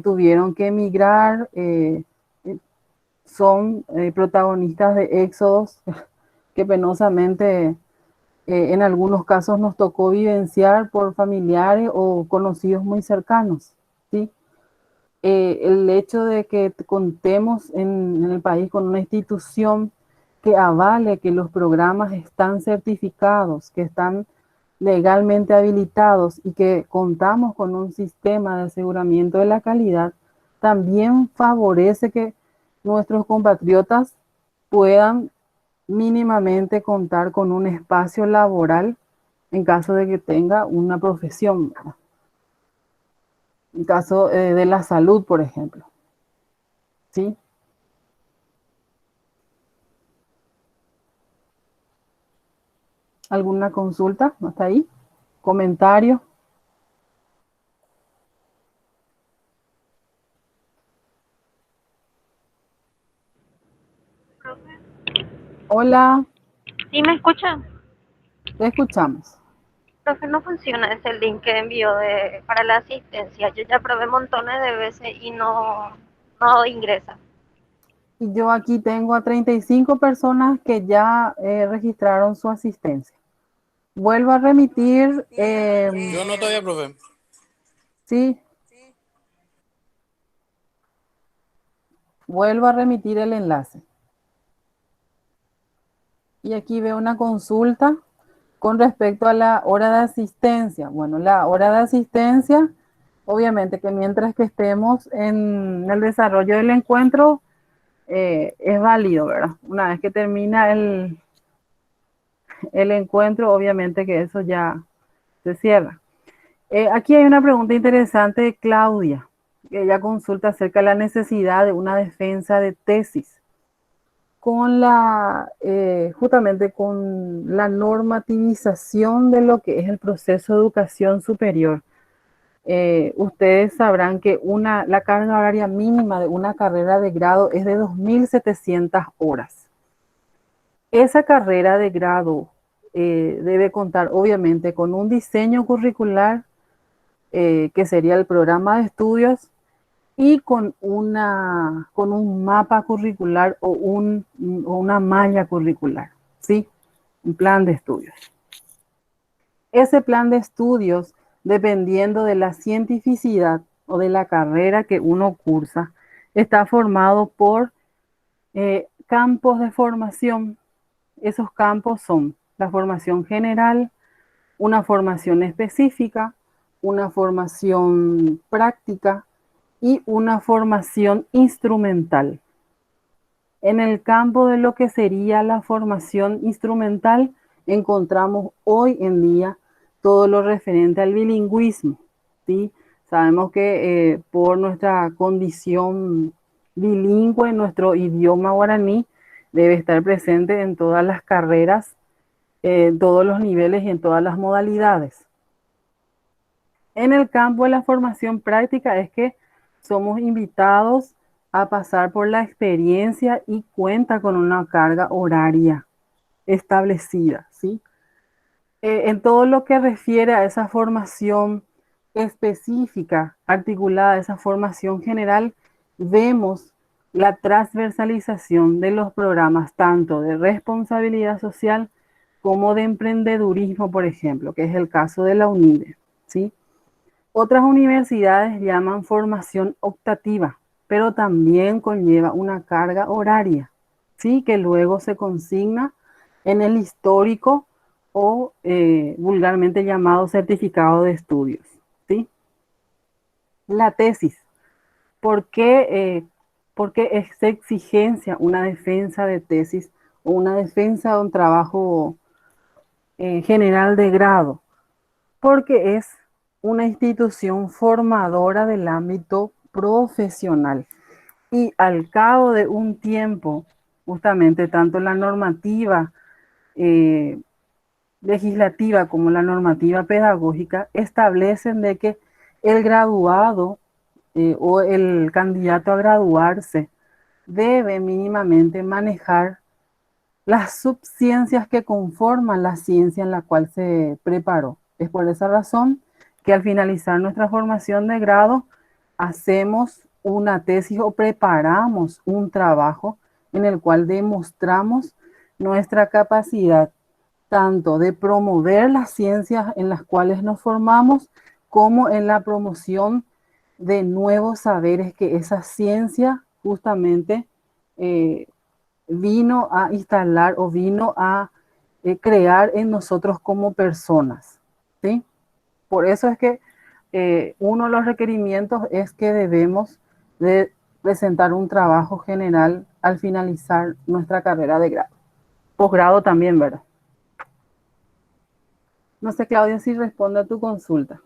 tuvieron que emigrar, son protagonistas de éxodos que penosamente en algunos casos nos tocó vivenciar por familiares o conocidos muy cercanos, ¿sí? El hecho de que contemos en el país con una institución que avale que los programas están certificados, que están legalmente habilitados y que contamos con un sistema de aseguramiento de la calidad, también favorece que nuestros compatriotas puedan mínimamente contar con un espacio laboral en caso de que tenga una profesión, ¿verdad? En caso de la salud, por ejemplo. ¿Sí? ¿Alguna consulta hasta ahí? ¿Comentario? Hola, ¿Sí me escuchan? te escuchamos. Profe, no funciona ese link que envió para la asistencia. Yo ya probé montones de veces y no ingresa. Y yo aquí tengo a 35 personas que ya registraron su asistencia. Vuelvo a remitir. Yo no todavía, profe. Sí. Vuelvo a remitir el enlace. Y aquí veo una consulta con respecto a la hora de asistencia. Bueno, la hora de asistencia, obviamente que mientras que estemos en el desarrollo del encuentro, es válido, ¿verdad? Una vez que termina el encuentro, obviamente que eso ya se cierra. Aquí hay una pregunta interesante de Claudia, que ella consulta acerca de la necesidad de una defensa de tesis con justamente con la normativización de lo que es el proceso de educación superior. Ustedes sabrán que la carga horaria mínima de una carrera de grado es de 2.700 horas. Esa carrera de grado debe contar obviamente con un diseño curricular, que sería el programa de estudios, y con un mapa curricular o una malla curricular, ¿sí? Un plan de estudios. Ese plan de estudios, dependiendo de la cientificidad o de la carrera que uno cursa, está formado por campos de formación. Esos campos son la formación general, una formación específica, una formación práctica y una formación instrumental. En el campo de lo que sería la formación instrumental, encontramos hoy en día todo lo referente al bilingüismo, ¿sí? Sabemos que por nuestra condición bilingüe, nuestro idioma guaraní debe estar presente en todas las carreras, en todos los niveles y en todas las modalidades. En el campo de la formación práctica es que somos invitados a pasar por la experiencia y cuenta con una carga horaria establecida, ¿sí? En todo lo que refiere a esa formación específica, articulada, esa formación general, vemos la transversalización de los programas tanto de responsabilidad social como de emprendedurismo, por ejemplo, que es el caso de la UNIDE, ¿sí? Otras universidades llaman formación optativa, pero también conlleva una carga horaria, ¿sí? Que luego se consigna en el histórico o vulgarmente llamado certificado de estudios, ¿sí? La tesis. ¿Por qué es exigencia una defensa de tesis o una defensa de un trabajo general de grado? Porque es una institución formadora del ámbito profesional. Y al cabo de un tiempo, justamente tanto la normativa eh, legislativa como la normativa pedagógica establecen de que el graduado o el candidato a graduarse debe mínimamente manejar las subciencias que conforman la ciencia en la cual se preparó. Es por esa razón que al finalizar nuestra formación de grado hacemos una tesis o preparamos un trabajo en el cual demostramos nuestra capacidad tanto de promover las ciencias en las cuales nos formamos como en la promoción de nuevos saberes que esa ciencia justamente eh, vino a instalar o vino a crear en nosotros como personas, ¿sí? Por eso es que uno de los requerimientos es que debemos de presentar un trabajo general al finalizar nuestra carrera de grado. Posgrado también, ¿verdad? No sé, Claudia, si responde a tu consulta.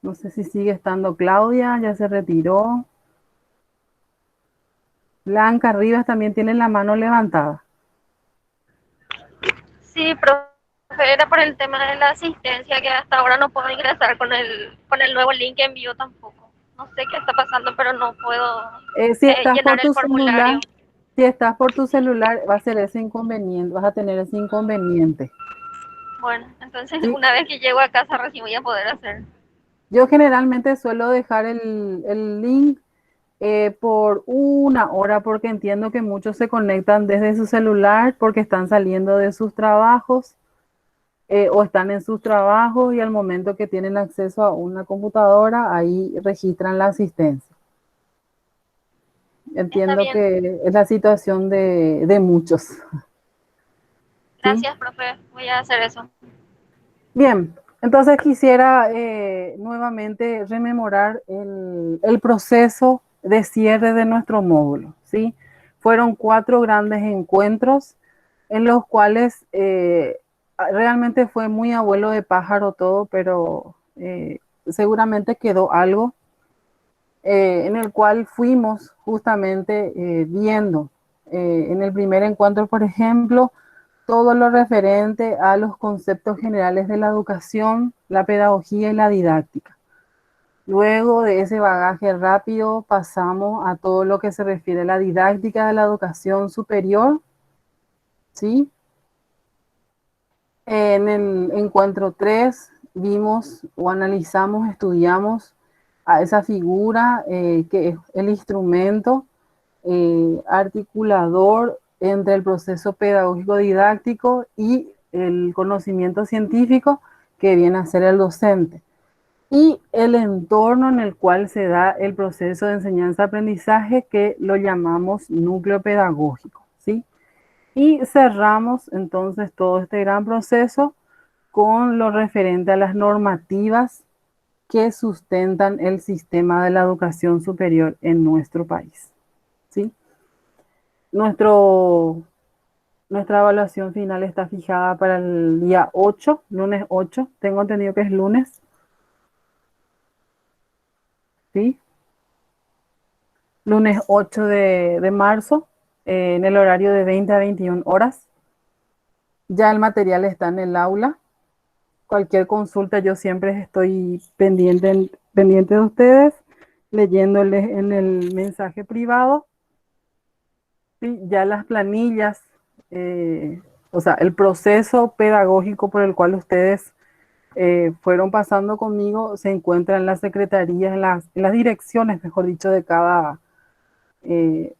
No sé si sigue estando Claudia, ya se retiró. Blanca Rivas también tiene la mano levantada. Sí, profe, era por el tema de la asistencia que hasta ahora no puedo ingresar con el nuevo link que envío tampoco. No sé qué está pasando, pero no puedo Si estás por llenar el tu celular, formulario. si estás por tu celular, va a ser ese inconveniente, vas a tener ese inconveniente. Bueno, entonces ¿Sí? una vez que llego a casa recién voy a poder hacer. Yo generalmente suelo dejar el link por una hora porque entiendo que muchos se conectan desde su celular porque están saliendo de sus trabajos o están en sus trabajos y al momento que tienen acceso a una computadora, ahí registran la asistencia. Está Entiendo bien. que es la situación de muchos. ¿Sí? Gracias, profe. Voy a hacer eso. Bien, entonces quisiera nuevamente rememorar el proceso de cierre de nuestro módulo, ¿sí? Fueron 4 grandes encuentros en los cuales realmente fue muy abuelo de pájaro todo, pero seguramente quedó algo en el cual fuimos justamente viendo en el primer encuentro, por ejemplo, todo lo referente a los conceptos generales de la educación, la pedagogía y la didáctica. Luego de ese bagaje rápido pasamos a todo lo que se refiere a la didáctica de la educación superior, ¿sí? En el encuentro 3 vimos o analizamos, estudiamos a esa figura que es el instrumento articulador entre el proceso pedagógico didáctico y el conocimiento científico que viene a ser el docente y el entorno en el cual se da el proceso de enseñanza-aprendizaje que lo llamamos núcleo pedagógico, ¿sí? Y cerramos entonces todo este gran proceso con lo referente a las normativas que sustentan el sistema de la educación superior en nuestro país, ¿sí? Nuestra evaluación final está fijada para el día 8, lunes 8. Tengo entendido que es lunes. ¿Sí? Lunes 8 de marzo, en el horario de 20 a 21 horas. Ya el material está en el aula. Cualquier consulta, yo siempre estoy pendiente de ustedes, leyéndoles en el mensaje privado. ¿Sí? Ya las planillas, o sea, el proceso pedagógico por el cual ustedes fueron pasando conmigo se encuentra en las secretarías, en las direcciones, mejor dicho, de cada eh,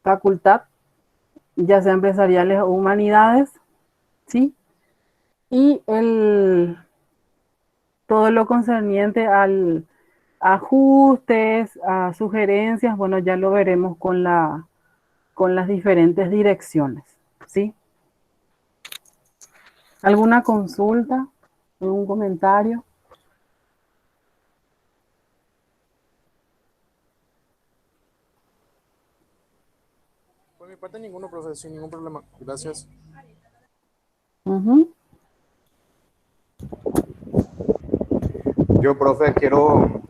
facultad, ya sea empresariales o humanidades, ¿sí? Y todo lo concerniente al ajustes, a sugerencias, bueno, ya lo veremos con las diferentes direcciones, ¿sí? ¿Alguna consulta? ¿Algún comentario? Por mi parte, ninguno, profe, sin ningún problema. Gracias. Ujú. Yo, profe, quiero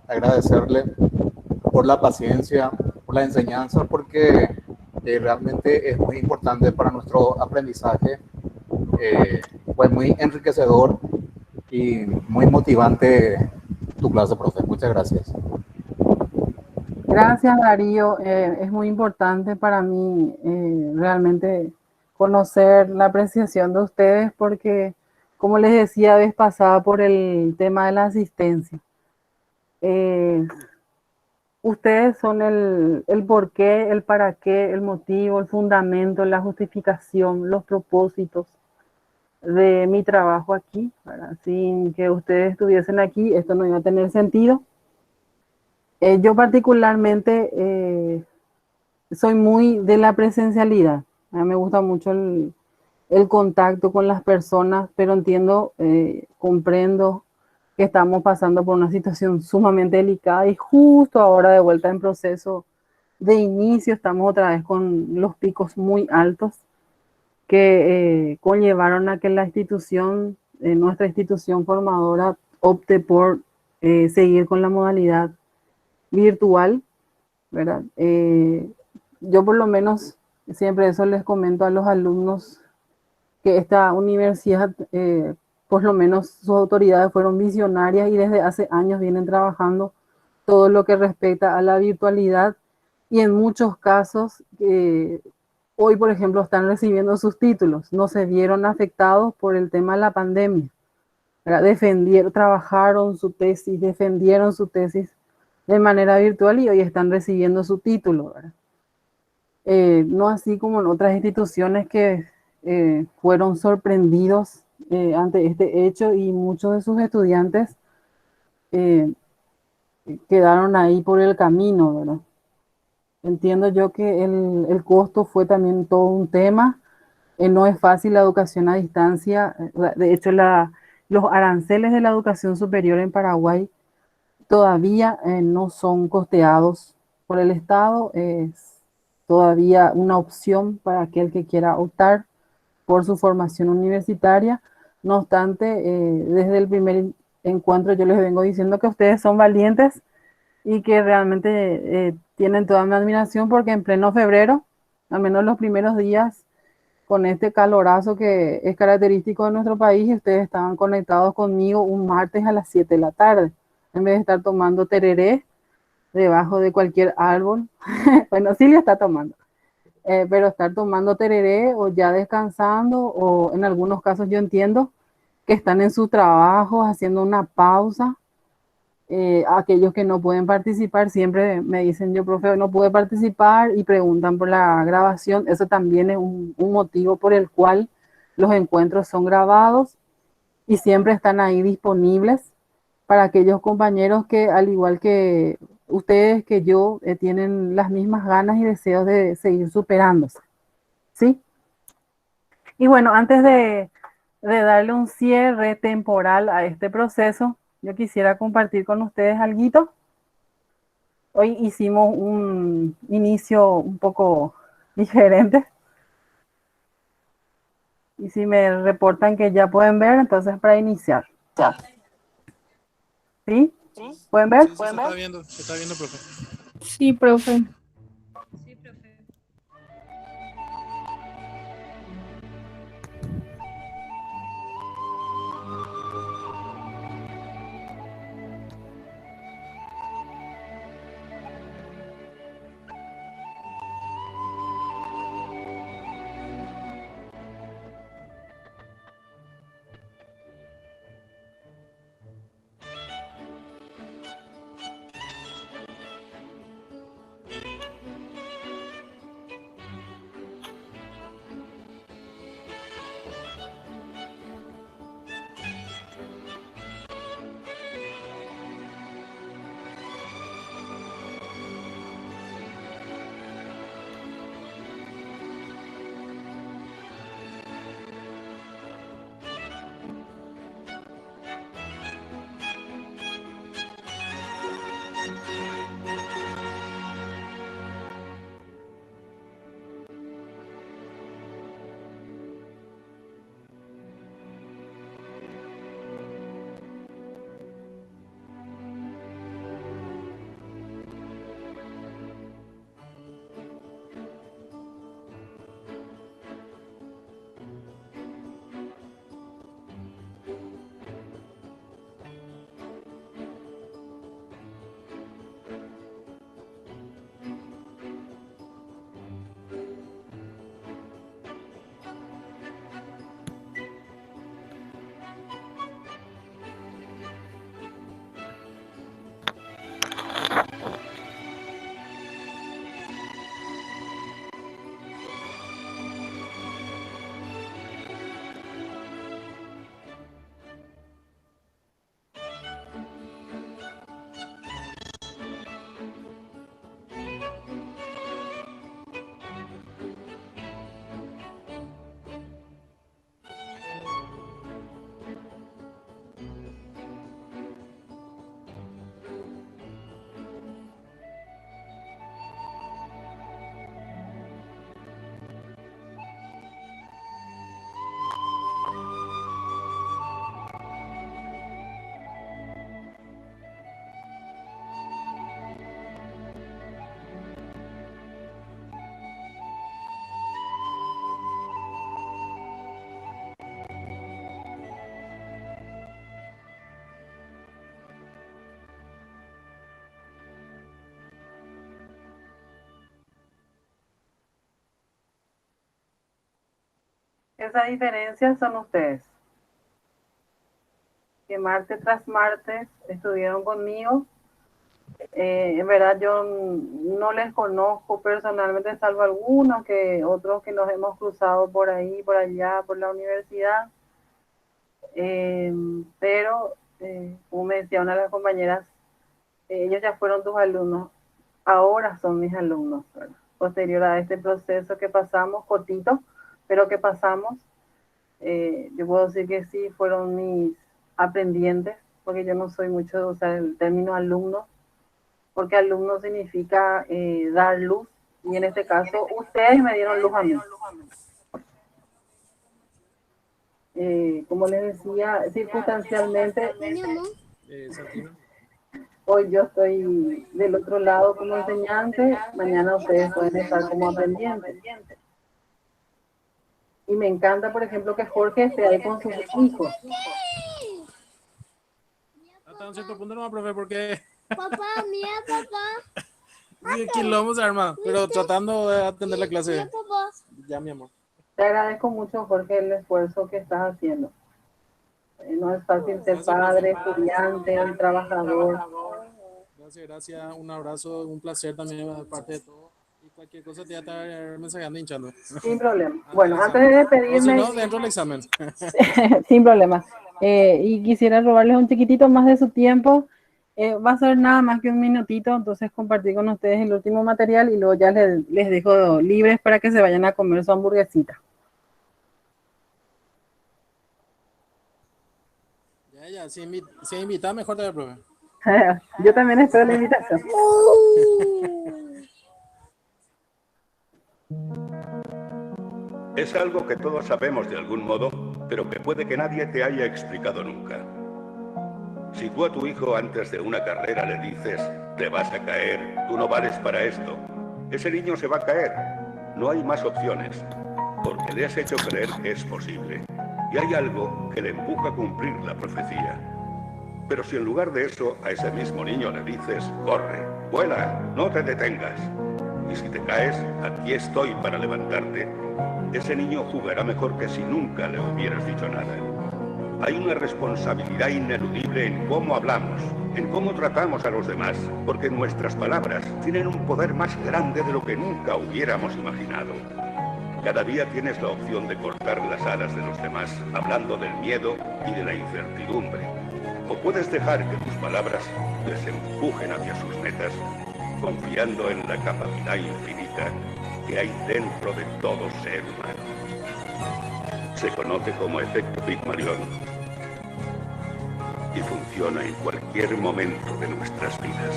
agradecerle por la paciencia, por la enseñanza, porque realmente es muy importante para nuestro aprendizaje. Fue muy enriquecedor y muy motivante tu clase, profe. Muchas gracias. Gracias, Darío. Es muy importante para mí realmente conocer la apreciación de ustedes porque, como les decía, vez pasada por el tema de la asistencia. Eh, Ustedes son el por qué, el para qué, el motivo, el fundamento, la justificación, los propósitos de mi trabajo aquí, ¿verdad? Sin que ustedes estuviesen aquí, esto no iba a tener sentido. Yo particularmente soy muy de la presencialidad. A mí me gusta mucho el contacto con las personas, pero entiendo, comprendo que estamos pasando por una situación sumamente delicada y justo ahora de vuelta en proceso de inicio estamos otra vez con los picos muy altos que conllevaron a que la institución, nuestra institución formadora, opte por seguir con la modalidad virtual, ¿verdad? Yo por lo menos siempre eso les comento a los alumnos que esta universidad, por lo menos sus autoridades fueron visionarias y desde hace años vienen trabajando todo lo que respecta a la virtualidad y en muchos casos hoy, por ejemplo, están recibiendo sus títulos, no se vieron afectados por el tema de la pandemia, ¿verdad? Trabajaron su tesis, defendieron su tesis de manera virtual y hoy están recibiendo su título, ¿verdad? No así como en otras instituciones que fueron sorprendidos ante este hecho y muchos de sus estudiantes eh, quedaron ahí por el camino, ¿verdad? Entiendo yo que el costo fue también todo un tema. No es fácil la educación a distancia. De hecho, los aranceles de la educación superior en Paraguay todavía no son costeados por el Estado. Es todavía una opción para aquel que quiera optar por su formación universitaria. No obstante, desde el primer encuentro yo les vengo diciendo que ustedes son valientes y que realmente tienen toda mi admiración porque en pleno febrero, al menos los primeros días, con este calorazo que es característico de nuestro país, ustedes estaban conectados conmigo un martes a las 7 de la tarde, en vez de estar tomando tereré debajo de cualquier árbol. Bueno, Silvia está tomando, pero estar tomando tereré o ya descansando, o en algunos casos yo entiendo que están en su trabajo haciendo una pausa. Aquellos que no pueden participar siempre me dicen, yo, profe, no pude participar y preguntan por la grabación. Eso también es un motivo por el cual los encuentros son grabados y siempre están ahí disponibles para aquellos compañeros que, al igual que ustedes, que yo, tienen las mismas ganas y deseos de seguir superándose. ¿Sí? Y bueno, antes de darle un cierre temporal a este proceso, yo quisiera compartir con ustedes algo. Hoy hicimos un inicio un poco diferente. Y si me reportan que ya pueden ver, entonces para iniciar. ¿Sí? ¿Pueden ver? Sí, se está viendo, profe. Sí, profe. Esa diferencia son ustedes, que martes tras martes estuvieron conmigo. En verdad yo no les conozco personalmente, salvo algunos que otros que nos hemos cruzado por ahí, por allá, por la universidad. Pero, como me decía una de las compañeras, ellos ya fueron tus alumnos, ahora son mis alumnos, ¿verdad? Posterior a este proceso que pasamos, cortito, pero que pasamos, yo puedo decir que sí, fueron mis aprendientes, porque yo no soy mucho de usar el término alumno, porque alumno significa dar luz, y en este caso ustedes me dieron luz a mí. Como les decía, circunstancialmente, hoy yo estoy del otro lado como enseñante, mañana ustedes pueden estar como aprendientes. Y me encanta, por ejemplo, que Jorge esté ahí con sus hijos. Hasta un cierto punto no va, profe, porque Papá, mira, papá. sí, quilombo se arma, pero tratando de atender la clase. Mira, papá. Ya, mi amor. Te agradezco mucho, Jorge, el esfuerzo que estás haciendo. No es fácil ser padre, estudiante, un trabajador. Gracias, gracias. Un abrazo, un placer también de parte de todos. Y cualquier cosa te voy a estar mensajando, hinchando. Sin problema. Bueno, antes de despedirme... O si no, dentro del examen. Sin problema. Y quisiera robarles un chiquitito más de su tiempo. Va a ser nada más que un minutito, entonces compartir con ustedes el último material y luego ya les dejo libres para que se vayan a comer su hamburguesita. Ya, si invita, mejor te voy a probar. Yo también espero la invitación. Es algo que todos sabemos de algún modo, pero que puede que nadie te haya explicado nunca. Si tú a tu hijo antes de una carrera le dices, te vas a caer, tú no vales para esto, ese niño se va a caer. No hay más opciones, porque le has hecho creer que es posible. Y hay algo que le empuja a cumplir la profecía. Pero si en lugar de eso a ese mismo niño le dices, corre, vuela, no te detengas. Y si te caes, aquí estoy para levantarte. Ese niño jugará mejor que si nunca le hubieras dicho nada. Hay una responsabilidad ineludible en cómo hablamos, en cómo tratamos a los demás, porque nuestras palabras tienen un poder más grande de lo que nunca hubiéramos imaginado. Cada día tienes la opción de cortar las alas de los demás, hablando del miedo y de la incertidumbre. O puedes dejar que tus palabras les empujen hacia sus metas, confiando en la capacidad infinita que hay dentro de todo ser humano. Se conoce como efecto Pigmalión y funciona en cualquier momento de nuestras vidas.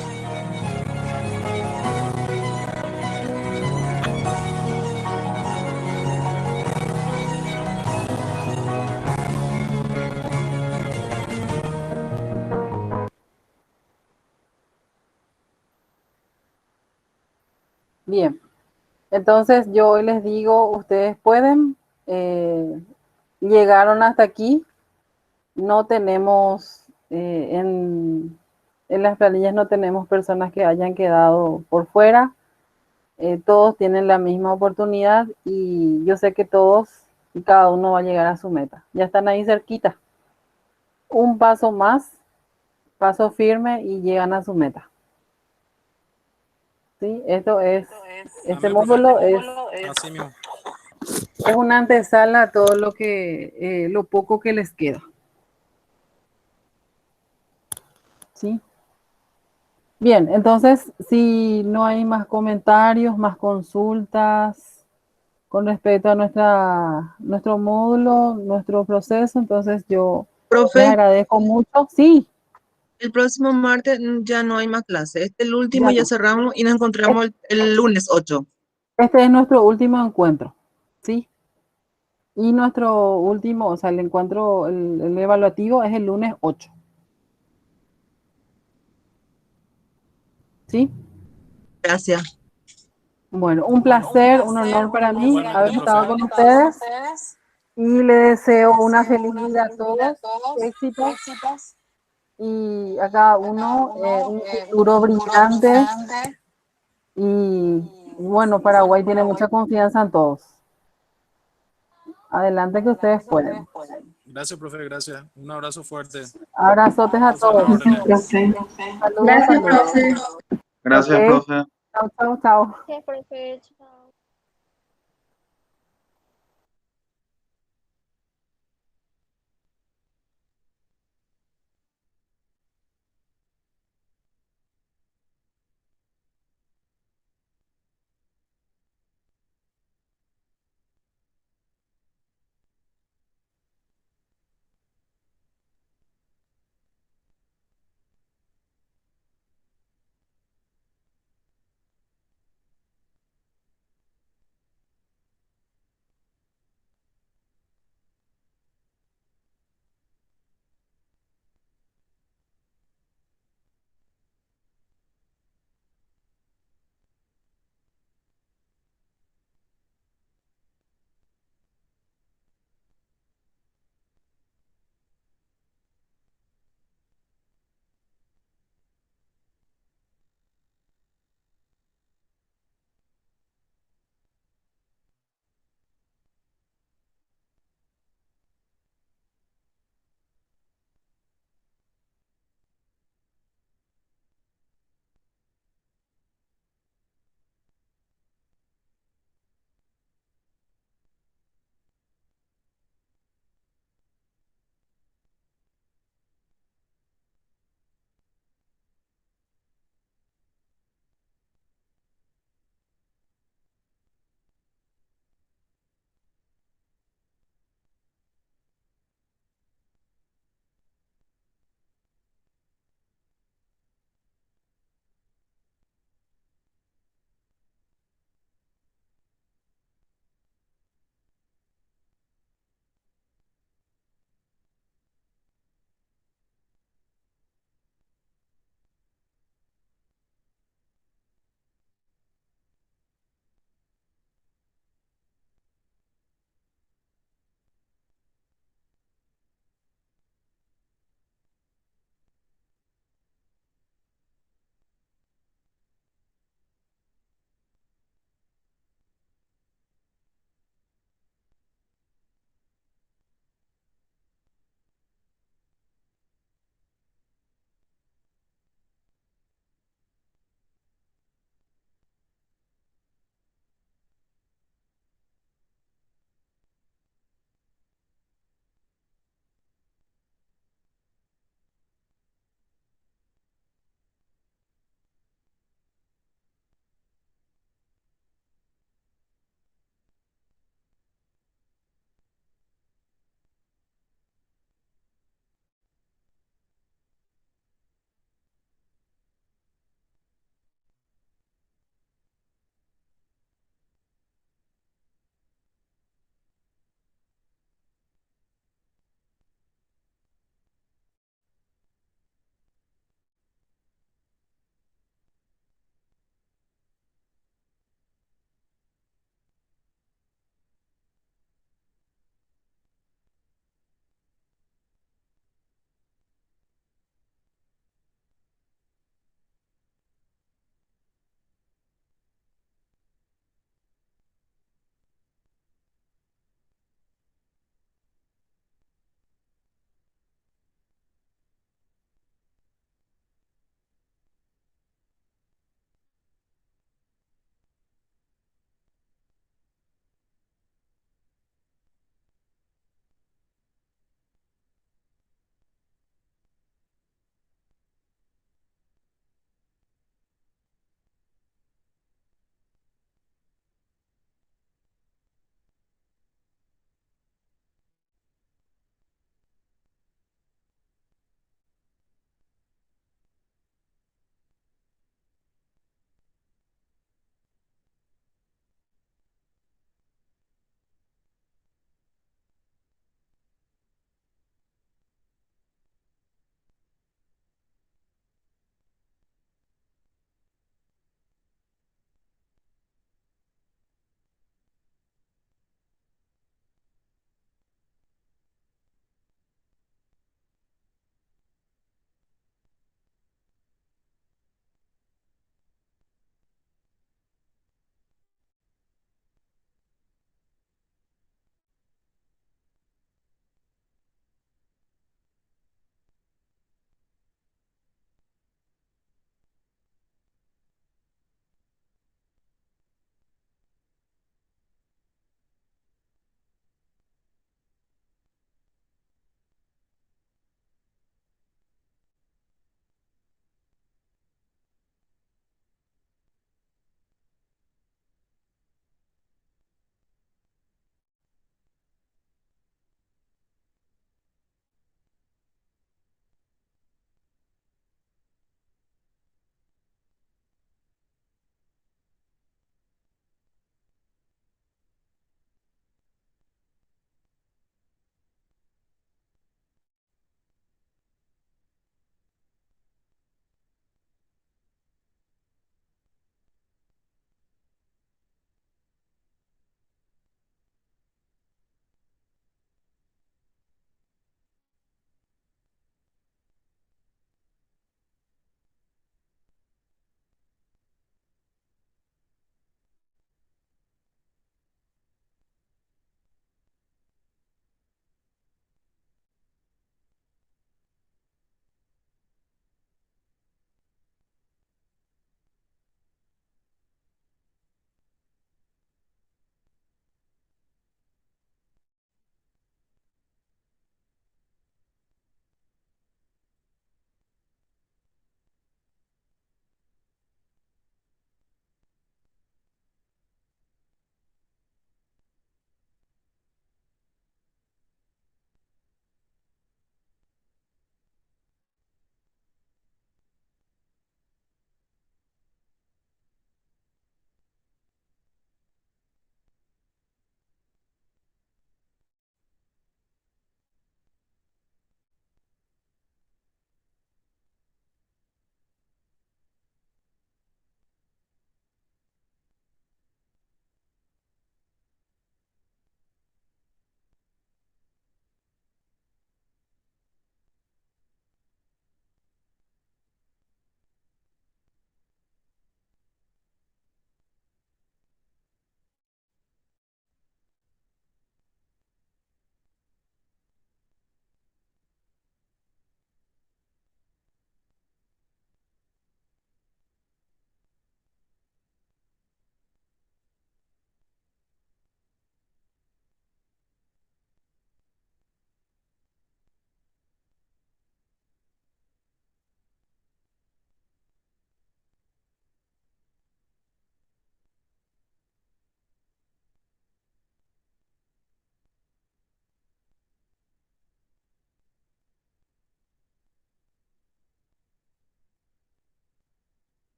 Bien, entonces yo hoy les digo, ustedes pueden, llegaron hasta aquí, no tenemos, en las planillas no tenemos personas que hayan quedado por fuera, todos tienen la misma oportunidad y yo sé que todos y cada uno va a llegar a su meta, ya están ahí cerquita, un paso más, paso firme y llegan a su meta. Sí, esto es, este módulo es una antesala a todo lo que, lo poco que les queda. ¿Sí? Bien, entonces, si no hay más comentarios, más consultas con respecto a nuestro módulo, nuestro proceso, entonces yo les agradezco mucho. Sí. El próximo martes ya no hay más clases. Este es el último, ya cerramos y nos encontramos el lunes 8. Este es nuestro último encuentro, ¿sí? Y nuestro último, o sea, el encuentro, el evaluativo es el lunes 8. ¿Sí? Gracias. Bueno, un placer, un honor para mí haber estado con ustedes. Y les deseo una feliz vida a todos, éxitos. Y a cada uno un futuro brillante. Y bueno, Paraguay tiene mucha confianza en todos. Adelante que ustedes pueden. Gracias, profe, gracias. Un abrazo fuerte. Abrazotes a todos. Profe. Saludos, Gracias, saludos. profe. Gracias, Ok. profe. Chao, chao, chao. Sí, profe.